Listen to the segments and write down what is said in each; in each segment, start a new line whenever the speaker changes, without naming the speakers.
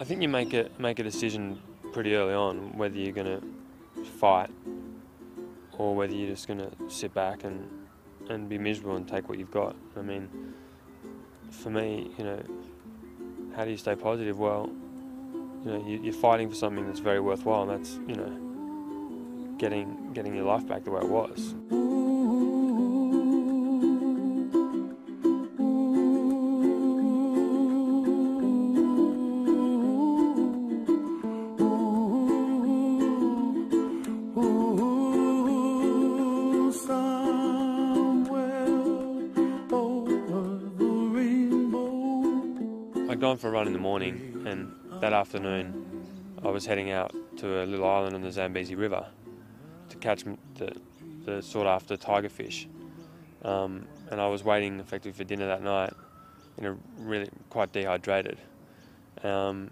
I think you make a decision pretty early on whether you're going to fight or whether you're just going to sit back and be miserable and take what you've got. I mean, for me, how do you stay positive? Well, you're fighting for something that's very worthwhile, and that's, getting your life back the way it was. I'd gone for a run in the morning, and that afternoon I was heading out to a little island on the Zambezi River to catch the sought after tiger fish. And I was waiting effectively for dinner that night, really quite dehydrated. Anyway,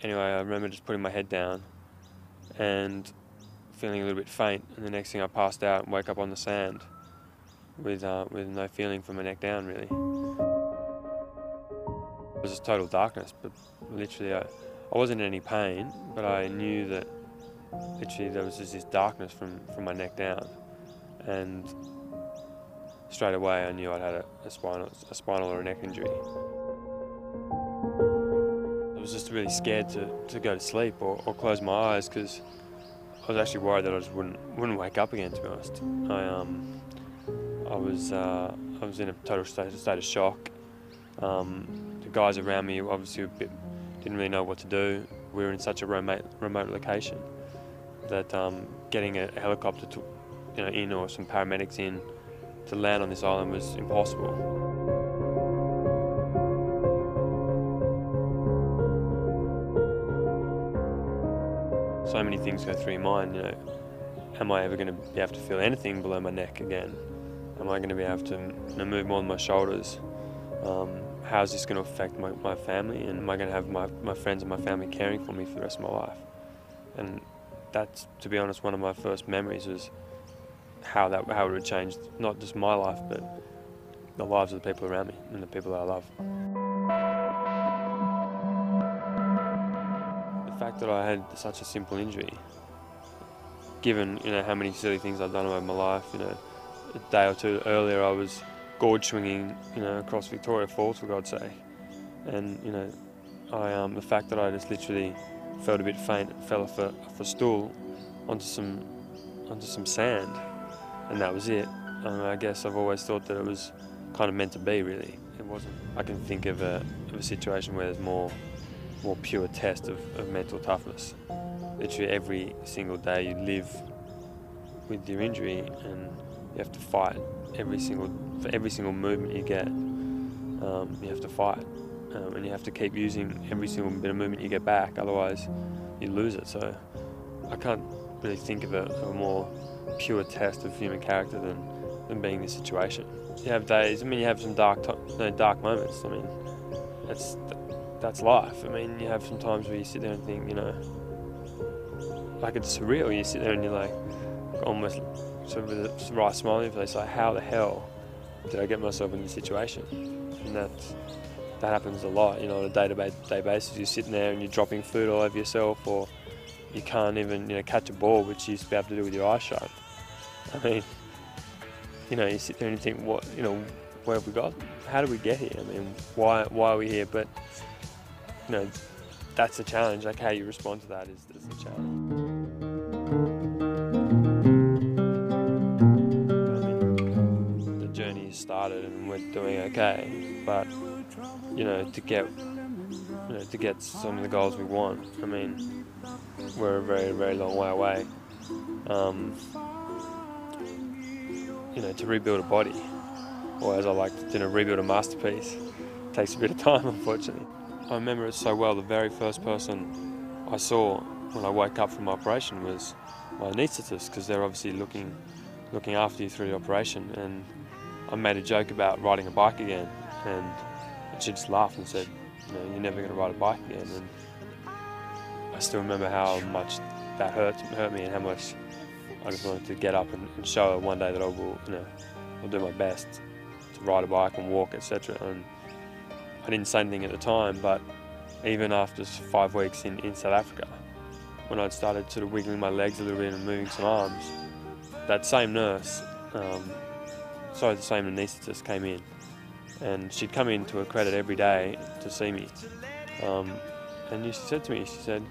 I remember just putting my head down and feeling a little bit faint, and the next thing I passed out and woke up on the sand with no feeling from my neck down, really. It was just total darkness, but literally I wasn't in any pain, but I knew that literally there was just this darkness from my neck down, and straight away I knew I'd had a spinal or a neck injury. I was just really scared to go to sleep or close my eyes, because I was actually worried that I just wouldn't wake up again, to be honest. I was in a total state of shock. The guys around me obviously didn't really know what to do. We were in such a remote location that getting a helicopter in or some paramedics in to land on this island was impossible. So many things go through your mind. Am I ever going to be able to feel anything below my neck again? Am I going to be able to move more than my shoulders? How is this going to affect my family, and am I going to have my friends and my family caring for me for the rest of my life? And that's, to be honest, one of my first memories was how it would change not just my life, but the lives of the people around me and the people that I love. The fact that I had such a simple injury, given how many silly things I've done over my life, a day or two earlier I was gorge swinging, across Victoria Falls, for God's sake, and the fact that I just literally felt a bit faint, fell off a stool onto some sand, and that was it. I guess I've always thought that it was kind of meant to be. Really, it wasn't. I can think of a situation where there's more pure test of mental toughness. Literally every single day you live with your injury, and you have to fight for every single movement you get. You have to fight, and you have to keep using every single bit of movement you get back, otherwise you lose it. So I can't really think of a more pure test of human character than being in this situation. You have days, you have some dark moments. That's life. You have some times where you sit there and think, like it's surreal. You sit there and you're like, almost sort of with a right smile on your face, like, how the hell did I get myself in this situation? And that happens a lot, on a day-to-day basis. You're sitting there and you're dropping food all over yourself, or you can't even, catch a ball, which you used to be able to do with your eyes shut. You sit there and you think, what, where have we got? How did we get here? Why are we here? But, that's the challenge. Like, how you respond to that is the challenge. The journey has started and we're doing okay, but to get some of the goals we want, we're a very, very long way away. To rebuild a body, or as I like to rebuild a masterpiece, takes a bit of time, unfortunately. I remember it so well. The very first person I saw when I woke up from my operation was my anaesthetist, because they're obviously looking after you through the operation. And I made a joke about riding a bike again, and she just laughed and said, you're never going to ride a bike again. And I still remember how much that hurt me, and how much I just wanted to get up and show her one day that I will, I'll do my best to ride a bike and walk, etc. And I didn't say anything at the time, but even after 5 weeks in South Africa, when I'd started sort of wiggling my legs a little bit and moving some arms, that same nurse, the same anaesthetist came in, and she'd come in to a credit every day to see me, and she said to me, she said,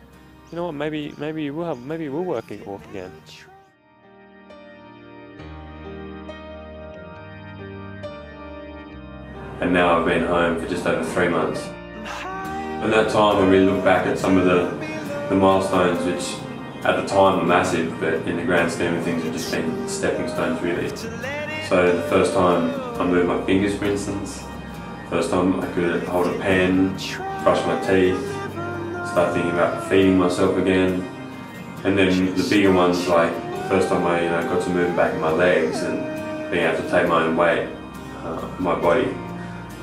"You know what? Maybe you will walk again." And now I've been home for just over 3 months. At that time, I really look back at some of the milestones, which at the time were massive, but in the grand scheme of things have just been stepping stones, really. So the first time I moved my fingers, for instance, first time I could hold a pen, brush my teeth, start thinking about feeding myself again, and then the bigger ones, like first time I got to move back in my legs and being able to take my own weight, my body.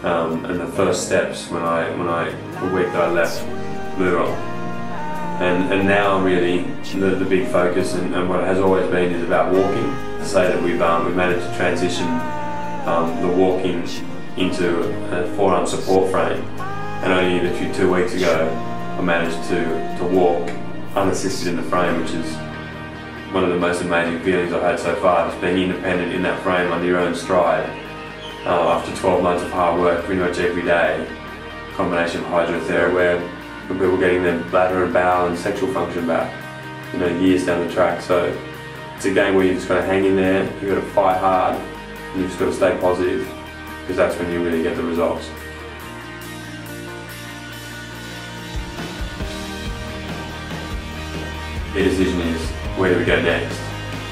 And the first steps when the week that I left Muro. And now really the big focus and what it has always been is about walking. To say that we've managed to transition the walking into a forearm support frame, and only literally 2 weeks ago I managed to walk unassisted in the frame, which is one of the most amazing feelings I've had so far, just being independent in that frame under your own stride. After 12 months of hard work pretty much every day, combination of hydrotherapy where people getting their bladder and bowel and sexual function back, years down the track. So it's a game where you've just got to hang in there, you've got to fight hard, and you've just got to stay positive, because that's when you really get the results. The decision is, where do we go next?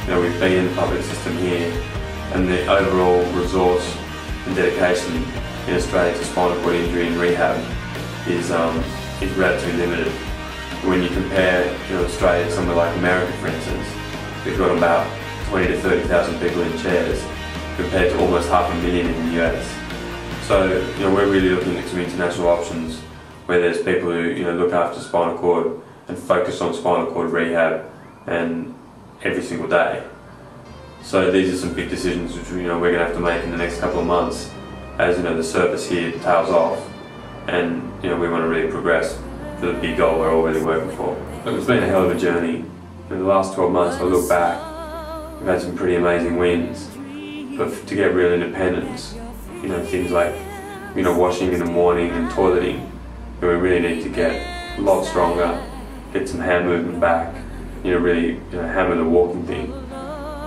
We've been in the public system here, and the overall resource and dedication in Australia to spinal cord injury and rehab is relatively limited. When you compare Australia to somewhere like America, for instance, we've got about 20 to 30,000 people in chairs compared to almost 500,000 in the US. So we're really looking at some international options where there's people who look after spinal cord and focus on spinal cord rehab and every single day. So these are some big decisions which we're going to have to make in the next couple of months as the service here tails off, and we want to really progress to the big goal we're all really working for. Look, it's been a hell of a journey. In the last 12 months, I look back, we've had some pretty amazing wins, but to get real independence, things like washing in the morning and toileting, we really need to get a lot stronger, get some hand movement back, really hammer the walking thing.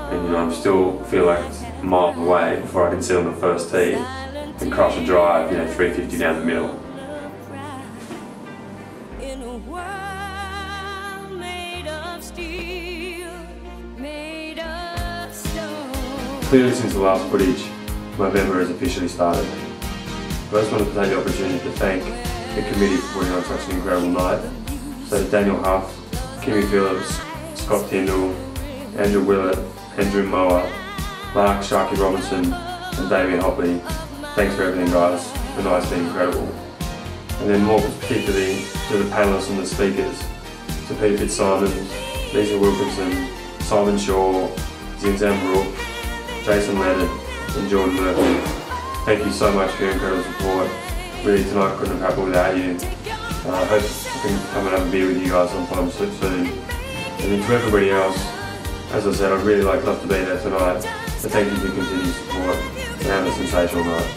And I still feel like it's a mile away before I can sit on the first tee and crush a drive, 350 down the middle.
In a world made of steel, made of stone.
Clearly, since the last footage, November has officially started. I just wanted to take the opportunity to thank the committee for putting on such an incredible night. So Daniel Huff, Kimmy Phillips, Scott Tyndall, Andrew Willett, Andrew Moa, Mark Sharky Robinson and Damien Hopley. Thanks for everything, guys. The night's been incredible. And then more particularly to the panellists and the speakers, to Peter Fitzsimons, Lisa Wilkinson, Simon Shaw, Zinzan Brook, Jason Leonard and Jordan Murphy. Thank you so much for your incredible support. Really, tonight couldn't have happened without you. I hope I can come and have a beer with you guys sometime soon. And then to everybody else, as I said, I'd really love to be there tonight, so thank you for your continued support and have a sensational night.